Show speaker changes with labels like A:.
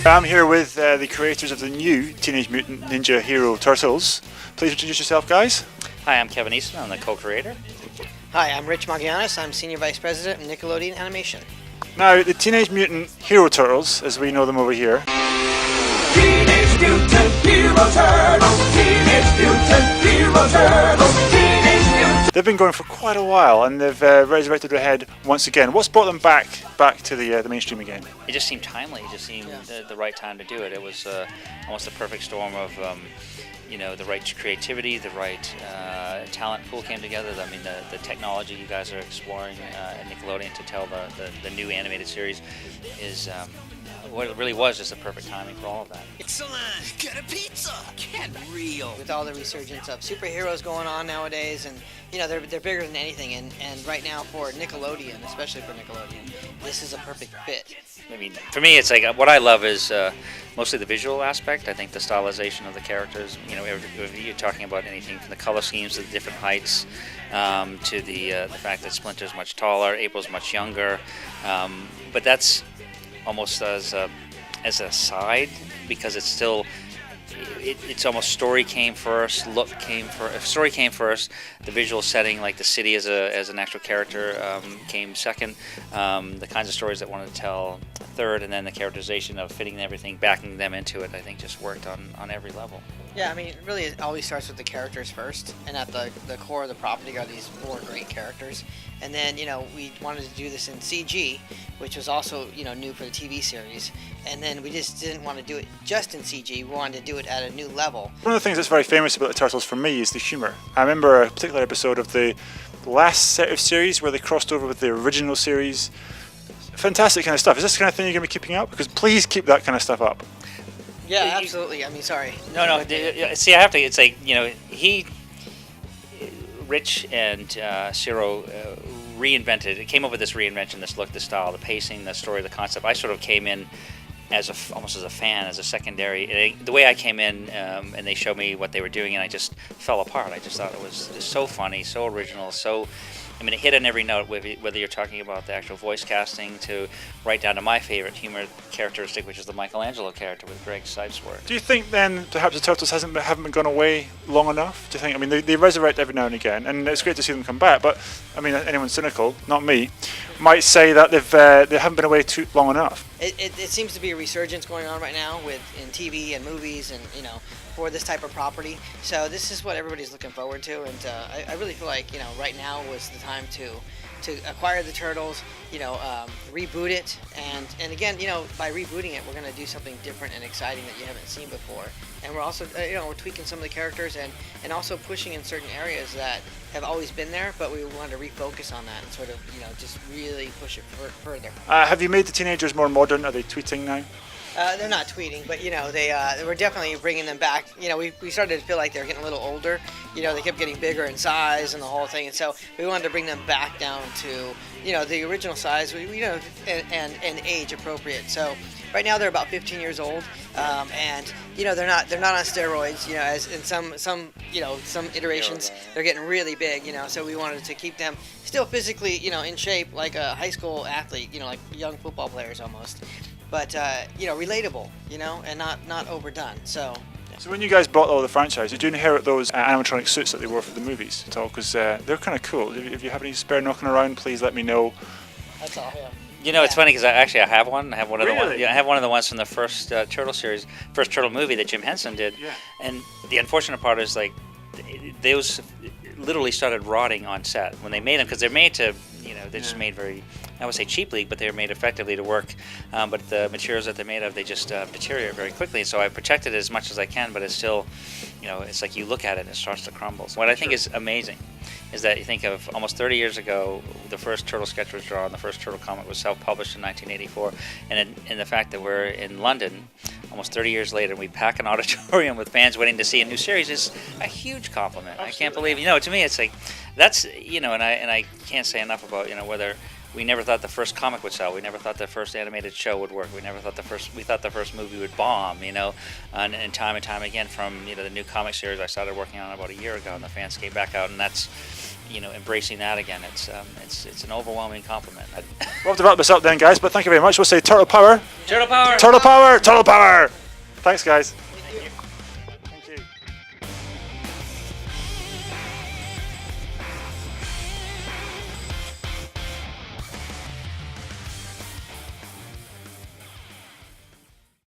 A: I'm here with the creators of the new Teenage Mutant Ninja Hero Turtles. Please introduce yourself, guys.
B: Hi, I'm Kevin Eastman. I'm the co-creator.
C: Hi, I'm Rich Magallanes. I'm Senior Vice President of Nickelodeon Animation.
A: Now, the Teenage Mutant Hero Turtles, as we know them over here,
D: Teenage Mutant Hero Turtles, Teenage Mutant Hero Turtles, Teenage Mutant.
A: they've been going for quite a while, and they've resurrected their head once again. What's brought them back to the mainstream again?
B: It just seemed timely. It just seemed the right time to do it. It was almost a perfect storm of, the right creativity, the right talent pool came together. I mean, the technology you guys are exploring at Nickelodeon to tell the new animated series is what it really was, just a perfect timing for all of that.
E: Excellent! Get a pizza! Get real!
C: With all the resurgence of superheroes going on nowadays, and they're bigger than anything, and right now for Nickelodeon, especially for Nickelodeon, this is a perfect fit.
B: I mean, for me, it's like what I love is mostly the visual aspect. I think the stylization of the characters. If you're talking about anything from the color schemes to the different heights, to the fact that Splinter's much taller, April's much younger, but that's almost as a side, because it's still it's almost story came first, look came first. Story came first. The visual setting, like the city as an actual character, came second. The kinds of stories that wanted to tell third, and then the characterization of fitting everything, backing them into it, I think just worked on every level.
C: Yeah, I mean, really, it always starts with the characters first, and at the core of the property are these four great characters. And then, we wanted to do this in CG, which was also, new for the TV series. And then we just didn't want to do it just in CG. We wanted to do it at a new level.
A: One of the things that's very famous about the Turtles for me is the humour. I remember a particular episode of the last set of series where they crossed over with the original series. Fantastic kind of stuff. Is this the kind of thing you're going to be keeping up? Because please keep that kind of stuff up.
C: Yeah, absolutely. I mean, sorry.
B: No. See, I have to. It's like Rich and Ciro reinvented. It came up with this reinvention, this look, this style, the pacing, the story, the concept. I sort of came in almost as a fan, as a secondary. The way I came in, and they showed me what they were doing, and I just fell apart. I just thought it was so funny, so original, so. I mean, it hit on every note, whether you're talking about the actual voice casting to right down to my favorite humor characteristic, which is the Michelangelo character with Greg Sipes' work.
A: Do you think then perhaps the Turtles haven't been gone away long enough? Do you think? I mean, they resurrect every now and again, and it's great to see them come back. But I mean, anyone cynical, not me, might say that they haven't been away too long enough.
C: It seems to be a resurgence going on right now in TV and movies, and for this type of property. So this is what everybody's looking forward to, and I really feel like right now was the time to acquire the Turtles, reboot it, and again, by rebooting it, we're going to do something different and exciting that you haven't seen before. And we're also, we're tweaking some of the characters and also pushing in certain areas that have always been there, but we wanted to refocus on that and sort of, just really push it further.
A: Have you made the teenagers more modern? Are they tweeting now?
C: They're not tweeting, but they were definitely bringing them back. We started to feel like they were getting a little older. They kept getting bigger in size and the whole thing, and so we wanted to bring them back down to the original size, and age appropriate. So right now they're about 15 years old, and they're not on steroids. As in some iterations they're getting really big. So we wanted to keep them still physically in shape like a high school athlete. Like young football players almost. But relatable, and not overdone. So
A: when you guys bought all the franchise, did you inherit those animatronic suits that they wore for the movies at all? Because they're kind of cool. If you have any spare knocking around, please let me know.
C: That's all. Yeah.
B: It's funny because I have one. I have one of the ones.
A: Really?
B: Yeah, I have one of the ones from the first Turtle series, first Turtle movie that Jim Henson did.
A: Yeah.
B: And the unfortunate part is those literally started rotting on set when they made them, because they're made to, they're just made very, I would say cheaply, but they're made effectively to work. But the materials that they're made of, they just deteriorate very quickly. And so I protect it as much as I can, but it's still, it's like you look at it and it starts to crumble. So what I think is amazing is that you think of almost 30 years ago, the first Turtle sketch was drawn, the first Turtle comic was self-published in 1984, and in the fact that we're in London almost 30 years later and we pack an auditorium with fans waiting to see a new series is a huge compliment. Absolutely. I can't believe, to me it's like, that's, and I can't say enough about, whether we never thought the first comic would sell. We never thought the first animated show would work. We thought the first movie would bomb, and time again from, the new comic series I started working on about a year ago, and the fans came back out, and that's, embracing that again. It's an overwhelming compliment.
A: We'll have to wrap this up then, guys. But thank you very much. We'll say turtle power.
B: Turtle power.
A: Turtle power. Turtle power. Thanks, guys.
C: Thank you.